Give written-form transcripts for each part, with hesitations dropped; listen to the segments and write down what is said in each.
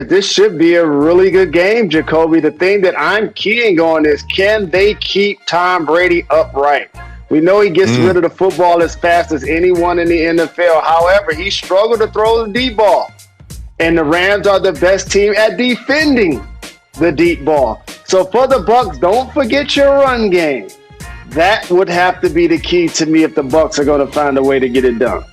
This should be a really good game, Jacoby. The thing that I'm keying on is, can they keep Tom Brady upright? We know he gets rid of the football as fast as anyone in the NFL. However, he struggled to throw the deep ball. And the Rams are the best team at defending the deep ball. So for the Bucs, don't forget your run game. That would have to be the key to me if the Bucs are going to find a way to get it done.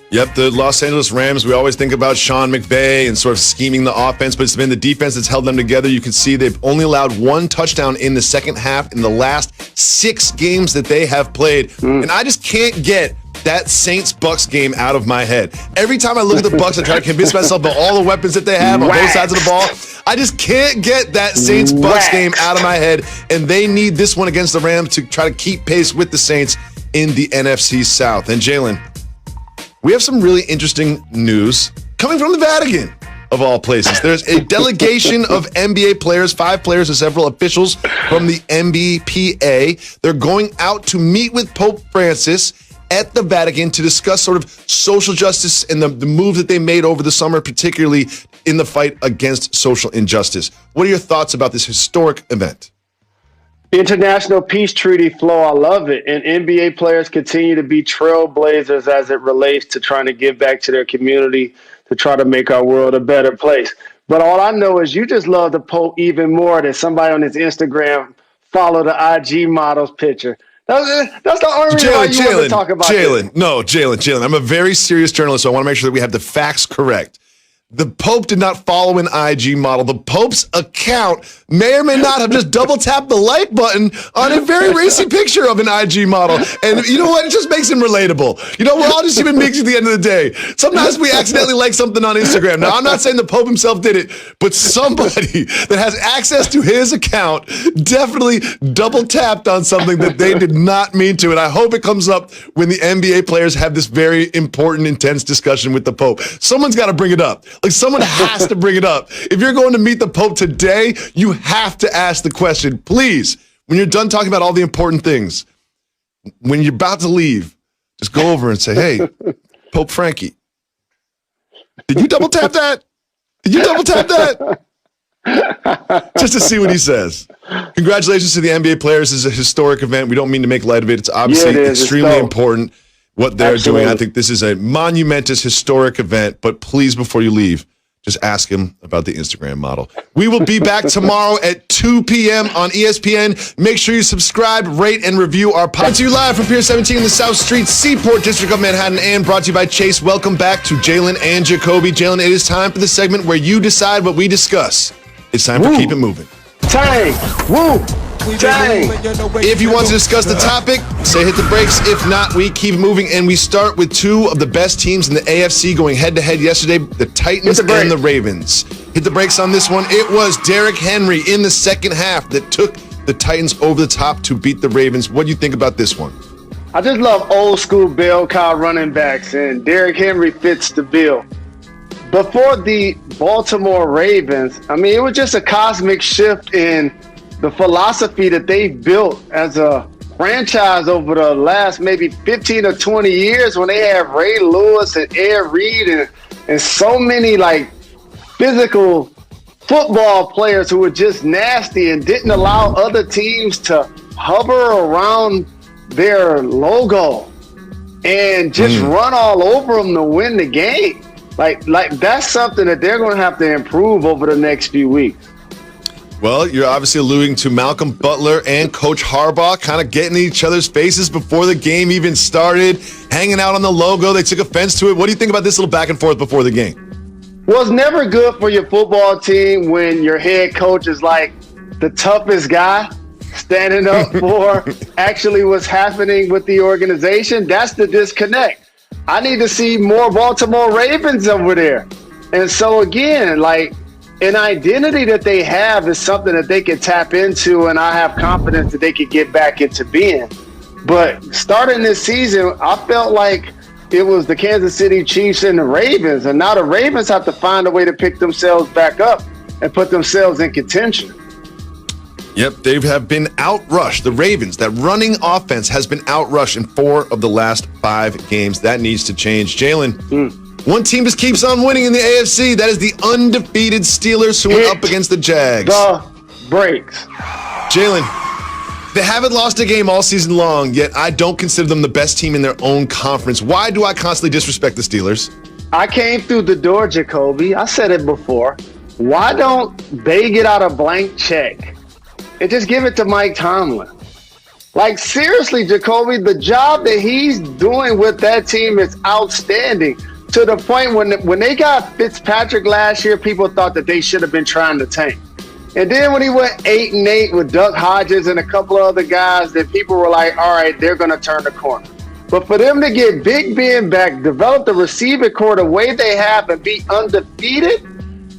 Yep, the Los Angeles Rams, we always think about Sean McVay and sort of scheming the offense, but it's been the defense that's held them together. You can see they've only allowed one touchdown in the second half in the last 6 games that they have played. And I just can't get that Saints-Bucks game out of my head. Every time I look at the Bucks, I try to convince myself about all the weapons that they have on both sides of the ball. I just can't get that Saints-Bucks game out of my head, and they need this one against the Rams to try to keep pace with the Saints in the NFC South. And Jalen, we have some really interesting news coming from the Vatican, of all places. There's a delegation of NBA players, 5 players and several officials from the NBPA. They're going out to meet with Pope Francis at the Vatican to discuss sort of social justice and the move that they made over the summer, particularly in the fight against social injustice. What are your thoughts about this historic event? International Peace Treaty flow, I love it. And NBA players continue to be trailblazers as it relates to trying to give back to their community to try to make our world a better place. But all I know is you just love the Pope even more than somebody on his Instagram follow the IG model's picture. That's the only reason why you want to talk about Jalen. I'm a very serious journalist, so I want to make sure that we have the facts correct. The Pope did not follow an IG model. The Pope's account may or may not have just double-tapped the like button on a very racy picture of an IG model. And you know what? It just makes him relatable. You know, we're all just human beings at the end of the day. Sometimes we accidentally like something on Instagram. Now, I'm not saying the Pope himself did it, but somebody that has access to his account definitely double-tapped on something that they did not mean to. And I hope it comes up when the NBA players have this very important, intense discussion with the Pope. Someone's got to bring it up. Like, someone has to bring it up. If you're going to meet the Pope today, you have to ask the question, please, when you're done talking about all the important things, when you're about to leave, just go over and say, hey, Pope Frankie, did you double tap that? Did you double tap that? Just to see what he says. Congratulations to the NBA players. This is a historic event. We don't mean to make light of it. It's obviously extremely important what they're doing. I think this is a monumentous, historic event, but please, before you leave, just ask him about the Instagram model. We will be back tomorrow at 2 p.m. on ESPN. Make sure you subscribe, rate, and review our podcast. Coming to you live from Pier 17 in the South Street, Seaport District of Manhattan, and brought to you by Chase. Welcome back to Jalen and Jacoby. Jalen, it is time for the segment where you decide what we discuss. It's time for Keep It Moving. Tang! Woo! Tang! If you want to discuss the topic, say hit the brakes. If not, we keep moving. And we start with 2 of the best teams in the AFC going head-to-head yesterday, the Titans and the Ravens. Hit the brakes on this one. It was Derrick Henry in the second half that took the Titans over the top to beat the Ravens. What do you think about this one? I just love old-school bell cow running backs, and Derrick Henry fits the bill. Before the Baltimore Ravens, I mean, it was just a cosmic shift in the philosophy that they built as a franchise over the last maybe 15 or 20 years when they have Ray Lewis and Ed Reed and so many like physical football players who were just nasty and didn't allow other teams to hover around their logo and just run all over them to win the game. Like that's something that they're going to have to improve over the next few weeks. Well, you're obviously alluding to Malcolm Butler and Coach Harbaugh kind of getting in each other's faces before the game even started, hanging out on the logo. They took offense to it. What do you think about this little back and forth before the game? Well, it's never good for your football team when your head coach is like the toughest guy standing up for actually what's happening with the organization. That's the disconnect. I need to see more Baltimore Ravens over there. And so again, like, an identity that they have is something that they can tap into, and I have confidence that they could get back into being. But starting this season, I felt like it was the Kansas City Chiefs and the Ravens, and now the Ravens have to find a way to pick themselves back up and put themselves in contention. Yep, they have been outrushed. The Ravens, that running offense has been outrushed in 4 of the last 5 games. That needs to change. Jalen, One team just keeps on winning in the AFC. That is the undefeated Steelers who went up against the Jags. The brakes. Jalen, they haven't lost a game all season long, yet I don't consider them the best team in their own conference. Why do I constantly disrespect the Steelers? I came through the door, Jacoby. I said it before. Why don't they get out a blank check and just give it to Mike Tomlin? Like, seriously, Jacoby, the job that he's doing with that team is outstanding. To the point when they got Fitzpatrick last year, people thought that they should have been trying to tank. And then when he went 8-8 with Duck Hodges and a couple of other guys, that people were like, all right, they're going to turn the corner. But for them to get Big Ben back, develop the receiver core the way they have, and be undefeated,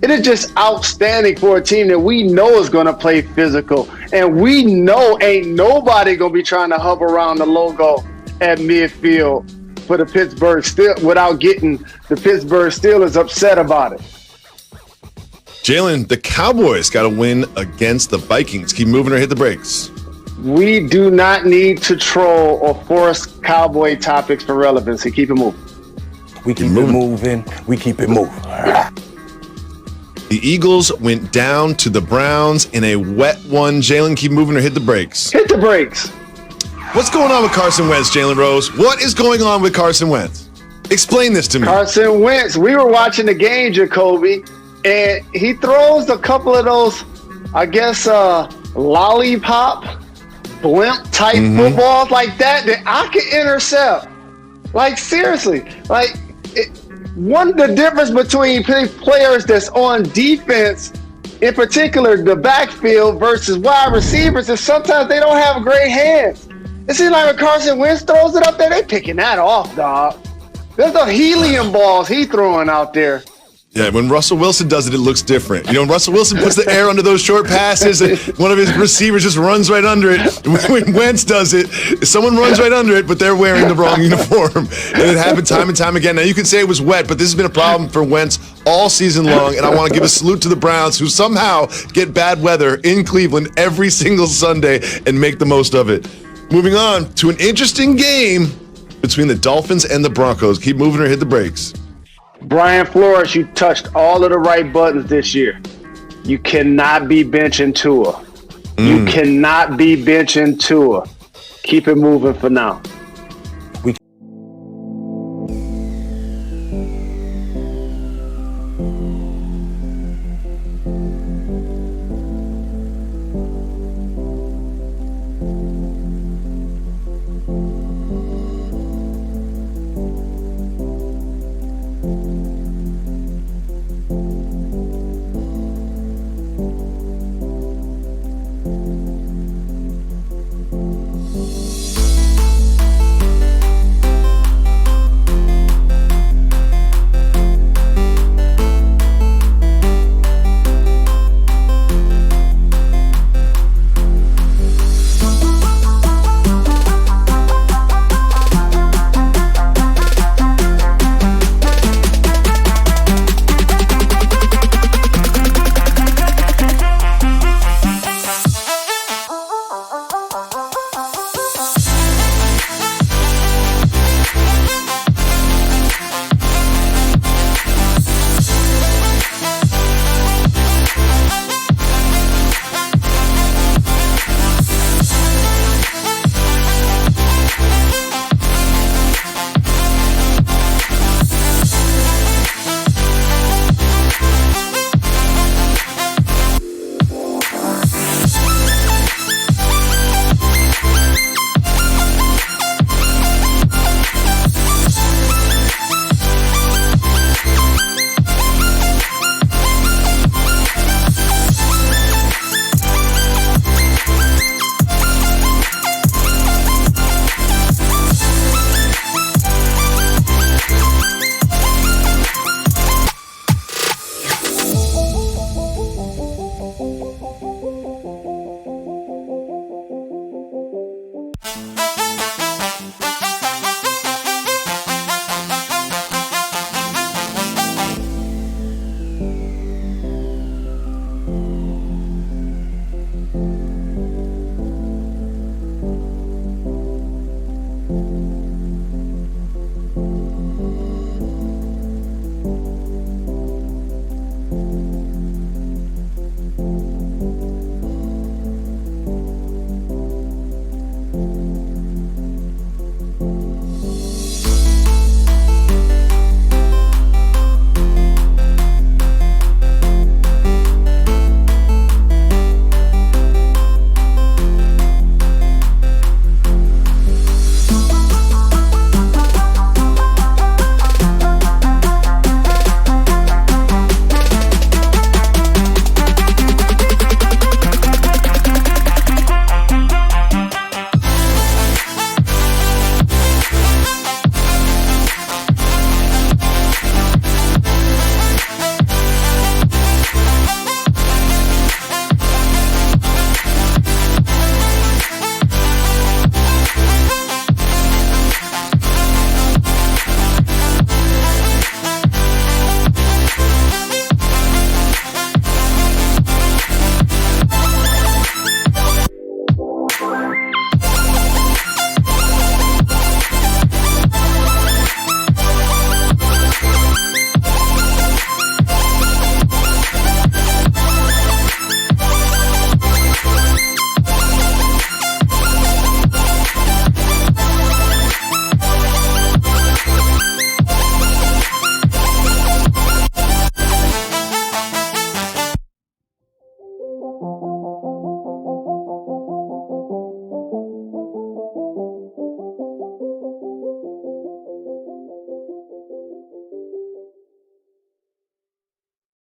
it is just outstanding for a team that we know is going to play physical. And we know ain't nobody going to be trying to hover around the logo at midfield for the Pittsburgh Steelers without getting the Pittsburgh Steelers upset about it. Jalen, the Cowboys got to win against the Vikings. Keep moving or hit the brakes. We do not need to troll or force Cowboy topics for relevancy. Keep it moving. We keep it moving. We keep it moving. The Eagles went down to the Browns in a wet one. Jalen, keep moving or hit the brakes. Hit the brakes. What's going on with Carson Wentz, Jalen Rose? What is going on with Carson Wentz? Explain this to me. Carson Wentz, we were watching the game, Jacoby, and he throws a couple of those, I guess, lollipop, blimp-type footballs like that I can intercept. Like, seriously. Like, the difference between players that's on defense, in particular the backfield, versus wide receivers is sometimes they don't have great hands. It seems like when Carson Wentz throws it up there, they picking that off, dog. There's the helium balls he throwing out there. Yeah, when Russell Wilson does it, it looks different. You know, when Russell Wilson puts the air under those short passes, and one of his receivers just runs right under it. When Wentz does it, someone runs right under it, but they're wearing the wrong uniform. And it happened time and time again. Now, you can say it was wet, but this has been a problem for Wentz all season long, and I want to give a salute to the Browns, who somehow get bad weather in Cleveland every single Sunday and make the most of it. Moving on to an interesting game between the Dolphins and the Broncos. Keep moving or hit the brakes. Brian Flores, you touched all of the right buttons this year. You cannot be benching Tua. You cannot be benching Tua. Keep it moving for now.